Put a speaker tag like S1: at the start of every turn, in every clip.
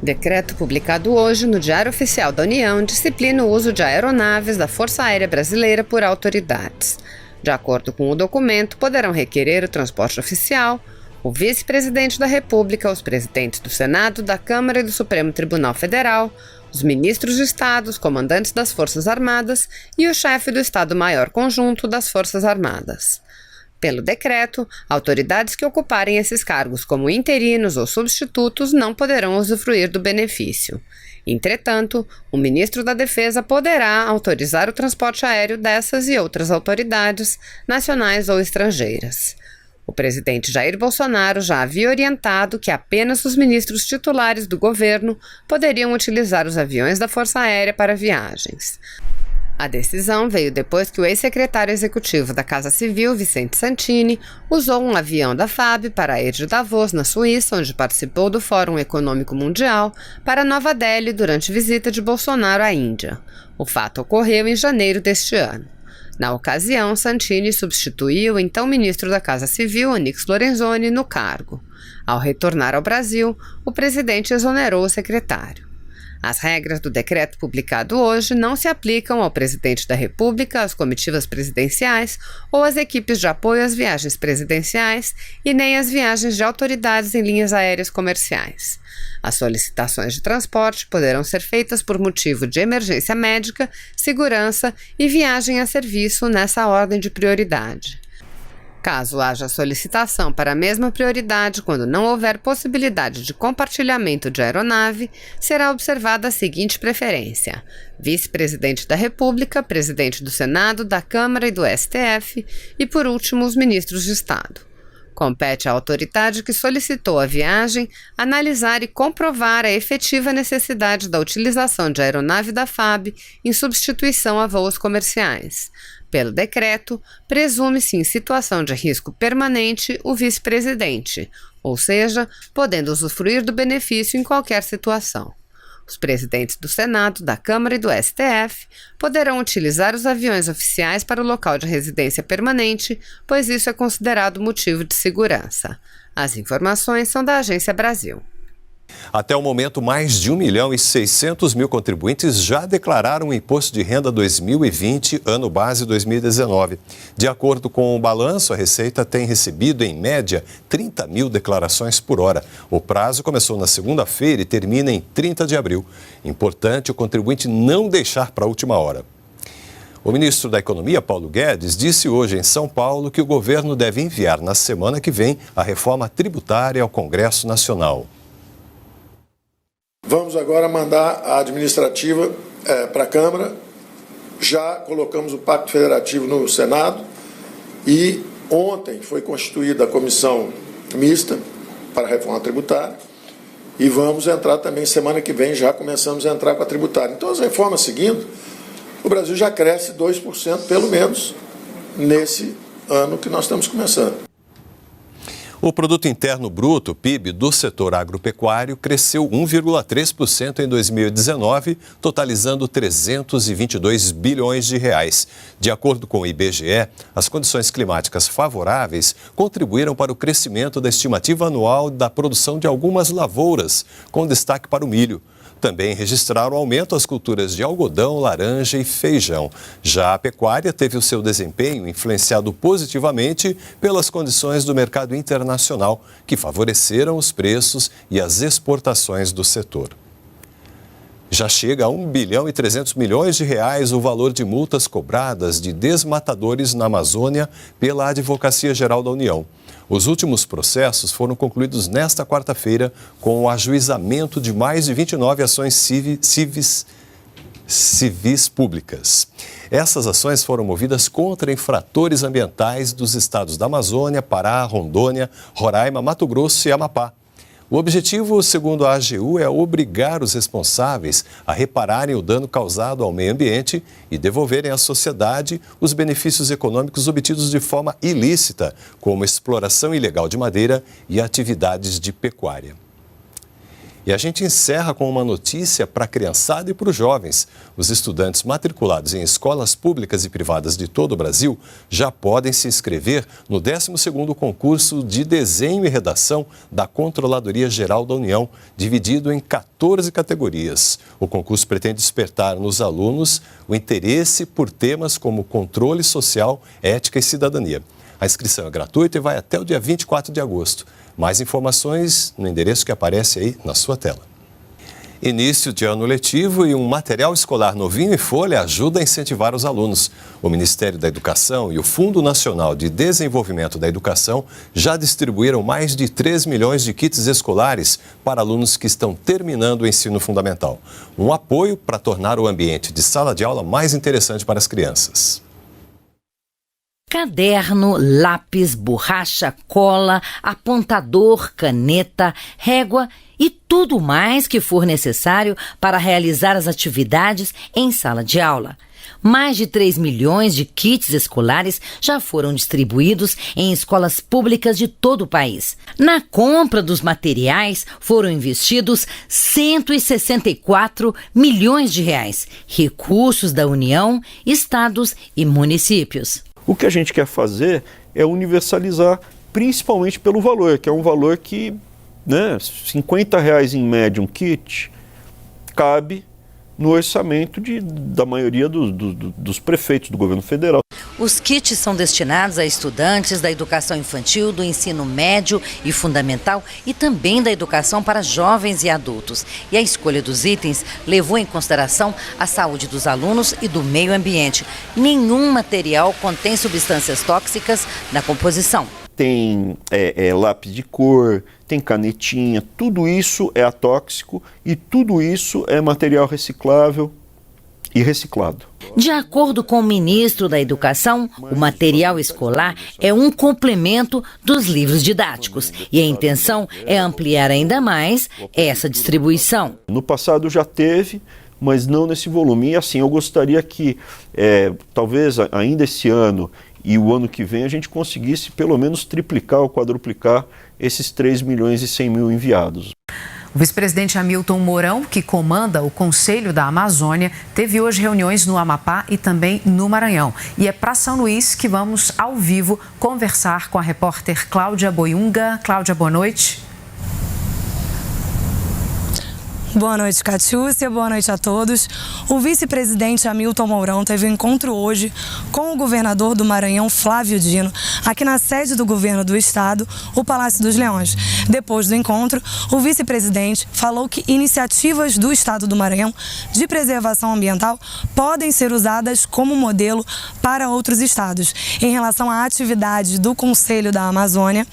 S1: Decreto publicado hoje no Diário Oficial da União disciplina o uso de aeronaves da Força Aérea Brasileira por autoridades. De acordo com o documento, poderão requerer o transporte oficial o vice-presidente da República, os presidentes do Senado, da Câmara e do Supremo Tribunal Federal, os ministros de Estado, os comandantes das Forças Armadas e o chefe do Estado-Maior Conjunto das Forças Armadas. Pelo decreto, autoridades que ocuparem esses cargos como interinos ou substitutos não poderão usufruir do benefício. Entretanto, o ministro da Defesa poderá autorizar o transporte aéreo dessas e outras autoridades, nacionais ou estrangeiras. O presidente Jair Bolsonaro já havia orientado que apenas os ministros titulares do governo poderiam utilizar os aviões da Força Aérea para viagens. A decisão veio depois que o ex-secretário executivo da Casa Civil, Vicente Santini, usou um avião da FAB para ir de Davos, na Suíça, onde participou do Fórum Econômico Mundial, para Nova Delhi durante visita de Bolsonaro à Índia. O fato ocorreu em janeiro deste ano. Na ocasião, Santini substituiu o então ministro da Casa Civil, Onyx Lorenzoni, no cargo. Ao retornar ao Brasil, o presidente exonerou o secretário. As regras do decreto publicado hoje não se aplicam ao presidente da República, às comitivas presidenciais ou às equipes de apoio às viagens presidenciais e nem às viagens de autoridades em linhas aéreas comerciais. As solicitações de transporte poderão ser feitas por motivo de emergência médica, segurança e viagem a serviço nessa ordem de prioridade. Caso haja solicitação para a mesma prioridade quando não houver possibilidade de compartilhamento de aeronave, será observada a seguinte preferência: vice-presidente da República, presidente do Senado, da Câmara e do STF e, por último, os ministros de Estado. Compete à autoridade que solicitou a viagem analisar e comprovar a efetiva necessidade da utilização de aeronave da FAB em substituição a voos comerciais. Pelo decreto, presume-se em situação de risco permanente o vice-presidente, ou seja, podendo usufruir do benefício em qualquer situação. Os presidentes do Senado, da Câmara e do STF poderão utilizar os aviões oficiais para o local de residência permanente, pois isso é considerado motivo de segurança. As informações são da Agência Brasil.
S2: Até o momento, mais de 1.600.000 contribuintes já declararam o Imposto de Renda 2020, ano base 2019. De acordo com o balanço, a Receita tem recebido, em média, 30.000 declarações por hora. O prazo começou na segunda-feira e termina em 30 de abril. Importante o contribuinte não deixar para a última hora. O ministro da Economia, Paulo Guedes, disse hoje em São Paulo que o governo deve enviar na semana que vem a reforma tributária ao Congresso Nacional.
S3: Vamos agora mandar a administrativa para a Câmara, já colocamos o Pacto Federativo no Senado e ontem foi constituída a comissão mista para a reforma tributária e vamos entrar também semana que vem, já começamos a entrar com a tributária. Então, as reformas seguindo, o Brasil já cresce 2% pelo menos nesse ano que nós estamos começando.
S2: O Produto Interno Bruto, PIB, do setor agropecuário cresceu 1,3% em 2019, totalizando 322 bilhões de reais. De acordo com o IBGE, as condições climáticas favoráveis contribuíram para o crescimento da estimativa anual da produção de algumas lavouras, com destaque para o milho. Também registraram aumento as culturas de algodão, laranja e feijão. Já a pecuária teve o seu desempenho influenciado positivamente pelas condições do mercado internacional, que favoreceram os preços e as exportações do setor. Já chega a 1,3 bilhão de reais o valor de multas cobradas de desmatadores na Amazônia pela Advocacia Geral da União. Os últimos processos foram concluídos nesta quarta-feira com o ajuizamento de mais de 29 ações civis públicas. Essas ações foram movidas contra infratores ambientais dos estados da Amazônia, Pará, Rondônia, Roraima, Mato Grosso e Amapá. O objetivo, segundo a AGU, é obrigar os responsáveis a repararem o dano causado ao meio ambiente e devolverem à sociedade os benefícios econômicos obtidos de forma ilícita, como exploração ilegal de madeira e atividades de pecuária. E a gente encerra com uma notícia para a criançada e para os jovens. Os estudantes matriculados em escolas públicas e privadas de todo o Brasil já podem se inscrever no 12º concurso de desenho e redação da Controladoria Geral da União, dividido em 14 categorias. O concurso pretende despertar nos alunos o interesse por temas como controle social, ética e cidadania. A inscrição é gratuita e vai até o dia 24 de agosto. Mais informações no endereço que aparece aí na sua tela. Início de ano letivo e um material escolar novinho em folha ajuda a incentivar os alunos. O Ministério da Educação e o Fundo Nacional de Desenvolvimento da Educação já distribuíram mais de 3 milhões de kits escolares para alunos que estão terminando o ensino fundamental. Um apoio para tornar o ambiente de sala de aula mais interessante para as crianças.
S4: Caderno, lápis, borracha, cola, apontador, caneta, régua e tudo mais que for necessário para realizar as atividades em sala de aula. Mais de 3 milhões de kits escolares já foram distribuídos em escolas públicas de todo o país. Na compra dos materiais foram investidos 164 milhões de reais, recursos da União, estados e municípios.
S5: O que a gente quer fazer é universalizar, principalmente pelo valor, que é um valor que, R$50 em média um kit, cabe no orçamento da maioria dos prefeitos do governo federal.
S4: Os kits são destinados a estudantes da educação infantil, do ensino médio e fundamental e também da educação para jovens e adultos. E a escolha dos itens levou em consideração a saúde dos alunos e do meio ambiente. Nenhum material contém substâncias tóxicas na composição.
S5: Tem lápis de cor, tem canetinha, tudo isso é atóxico e tudo isso é material reciclável e reciclado.
S4: De acordo com o ministro da Educação, o material escolar é um complemento dos livros didáticos e a intenção é ampliar ainda mais essa distribuição.
S5: No passado já teve, mas não nesse volume. E assim, eu gostaria que talvez ainda esse ano e o ano que vem a gente conseguisse pelo menos triplicar ou quadruplicar esses 3 milhões e 100 mil enviados.
S6: O vice-presidente Hamilton Mourão, que comanda o Conselho da Amazônia, teve hoje reuniões no Amapá e também no Maranhão. E é para São Luís que vamos, ao vivo, conversar com a repórter Cláudia Boiunga. Cláudia, boa noite.
S7: Boa noite, Catiúcia. Boa noite a todos. O vice-presidente Hamilton Mourão teve um encontro hoje com o governador do Maranhão, Flávio Dino, aqui na sede do governo do estado, o Palácio dos Leões. Depois do encontro, o vice-presidente falou que iniciativas do estado do Maranhão de preservação ambiental podem ser usadas como modelo para outros estados. Em relação à atividade do Conselho da Amazônia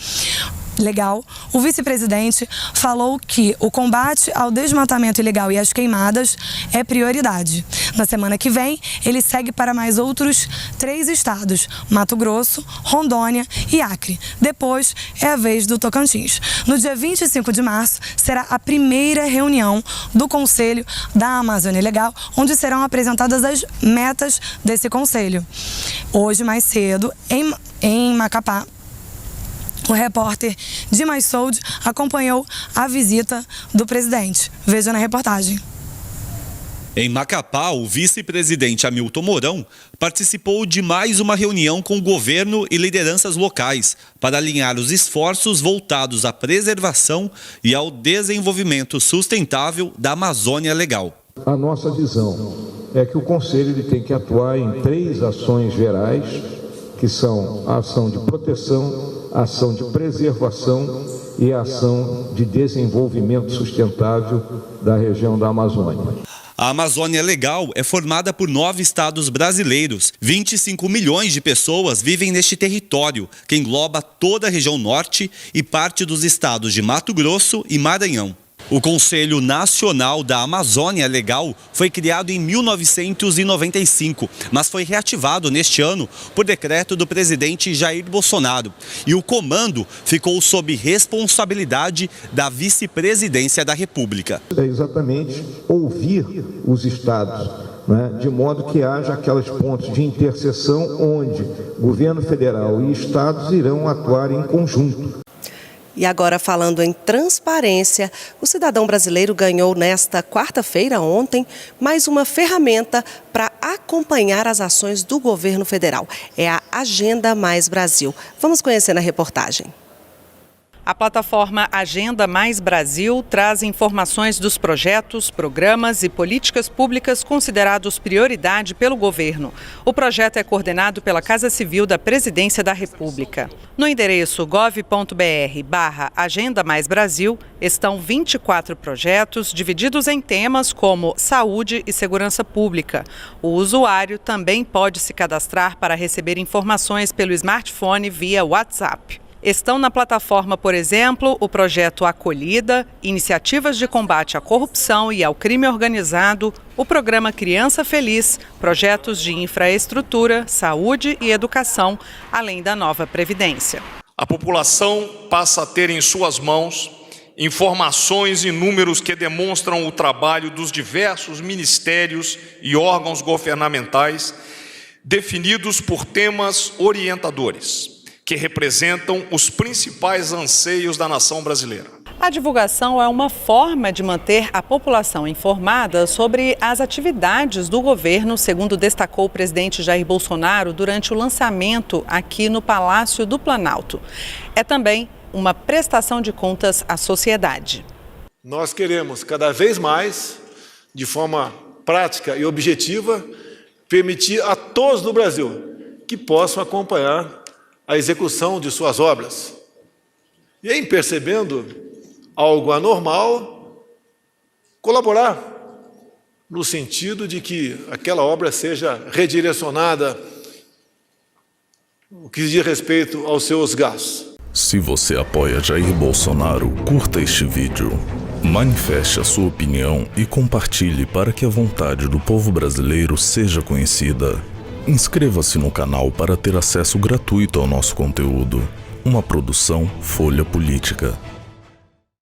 S7: Legal, o vice-presidente falou que o combate ao desmatamento ilegal e às queimadas é prioridade. Na semana que vem, ele segue para mais outros 3 estados, Mato Grosso, Rondônia e Acre. Depois é a vez do Tocantins. No dia 25 de março, será a primeira reunião do Conselho da Amazônia Legal, onde serão apresentadas as metas desse conselho. Hoje, mais cedo, em Macapá, o repórter Dimas Sold acompanhou a visita do presidente. Veja na reportagem.
S8: Em Macapá, o vice-presidente Hamilton Mourão participou de mais uma reunião com o governo e lideranças locais para alinhar os esforços voltados à preservação e ao desenvolvimento sustentável da Amazônia Legal.
S9: A nossa visão é que o Conselho ele tem que atuar em 3 ações gerais, que são a ação de proteção, a ação de preservação e a ação de desenvolvimento sustentável da região da Amazônia.
S8: A Amazônia Legal é formada por 9 estados brasileiros. 25 milhões de pessoas vivem neste território, que engloba toda a região norte e parte dos estados de Mato Grosso e Maranhão. O Conselho Nacional da Amazônia Legal foi criado em 1995, mas foi reativado neste ano por decreto do presidente Jair Bolsonaro. E o comando ficou sob responsabilidade da vice-presidência da República.
S9: É exatamente ouvir os estados, né, de modo que haja aqueles pontos de interseção onde governo federal e estados irão atuar em conjunto.
S10: E agora, falando em transparência, o cidadão brasileiro ganhou nesta quarta-feira, ontem, mais uma ferramenta para acompanhar as ações do governo federal. É a Agenda Mais Brasil. Vamos conhecer na reportagem.
S11: A plataforma Agenda Mais Brasil traz informações dos projetos, programas e políticas públicas considerados prioridade pelo governo. O projeto é coordenado pela Casa Civil da Presidência da República. No endereço gov.br/Agenda Mais Brasil estão 24 projetos divididos em temas como saúde e segurança pública. O usuário também pode se cadastrar para receber informações pelo smartphone via WhatsApp. Estão na plataforma, por exemplo, o projeto Acolhida, iniciativas de combate à corrupção e ao crime organizado, o programa Criança Feliz, projetos de infraestrutura, saúde e educação, além da nova Previdência.
S12: A população passa a ter em suas mãos informações e números que demonstram o trabalho dos diversos ministérios e órgãos governamentais definidos por temas orientadores, que representam os principais anseios da nação brasileira.
S11: A divulgação é uma forma de manter a população informada sobre as atividades do governo, segundo destacou o presidente Jair Bolsonaro durante o lançamento aqui no Palácio do Planalto. É também uma prestação de contas à sociedade.
S13: Nós queremos cada vez mais, de forma prática e objetiva, permitir a todos no Brasil que possam acompanhar a execução de suas obras. E em percebendo algo anormal, colaborar no sentido de que aquela obra seja redirecionada no que diz respeito aos seus gastos.
S14: Se você apoia Jair Bolsonaro, curta este vídeo, manifeste a sua opinião e compartilhe para que a vontade do povo brasileiro seja conhecida. Inscreva-se no canal para ter acesso gratuito ao nosso conteúdo. Uma produção Folha Política.